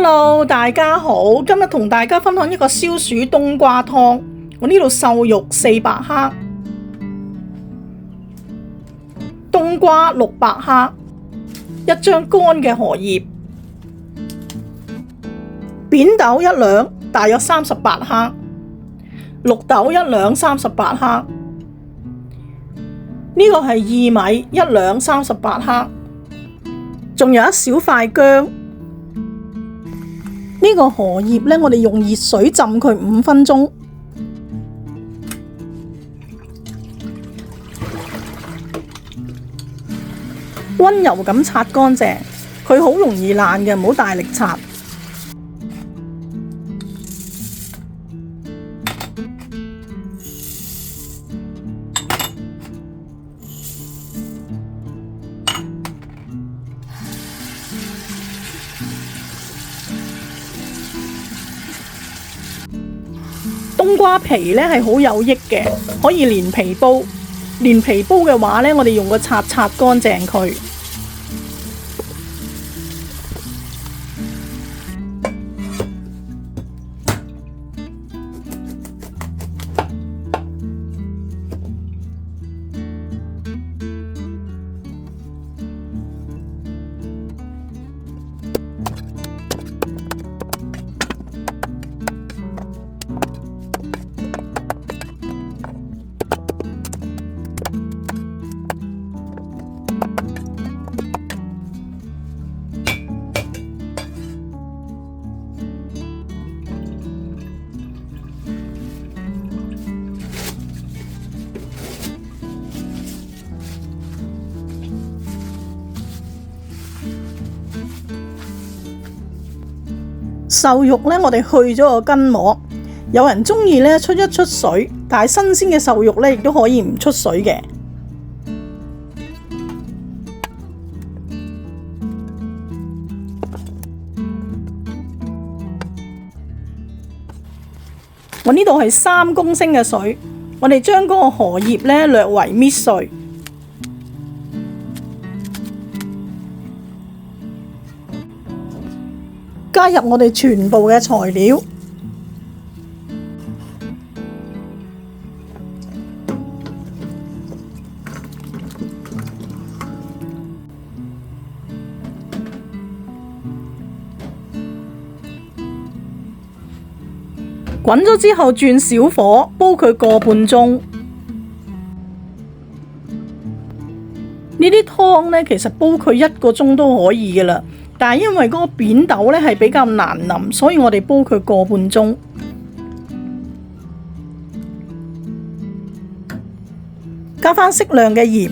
Hello， 大家好，今日同大家分享一個消暑冬瓜湯。我呢度瘦肉400克，冬瓜600克，一張乾嘅荷葉，扁豆1兩，大約38克，綠豆1兩38克，呢個係薏米1兩38克，仲有一小塊薑。呢個荷葉呢，我哋用熱水浸佢5分鐘，溫柔咁擦乾淨，佢好容易爛嘅，唔好大力擦。冬瓜皮呢係好有益嘅，可以連皮煲。連皮煲嘅話呢，我哋用個刷擦乾淨佢。瘦肉呢，我哋去咗個筋膜。有人中意呢出一出水，但係新鮮嘅瘦肉呢亦都可以唔出水嘅。我呢度係3公升嘅水，我哋將嗰個荷葉呢略為搣碎。加入我哋全部嘅材料，滾咗之後轉小火煲佢個半鐘。呢啲湯呢，其實煲佢1個鐘都可以嘅啦。但係因為嗰個扁豆呢係比較難腍，所以我哋煲佢個半鐘。加返適量嘅鹽，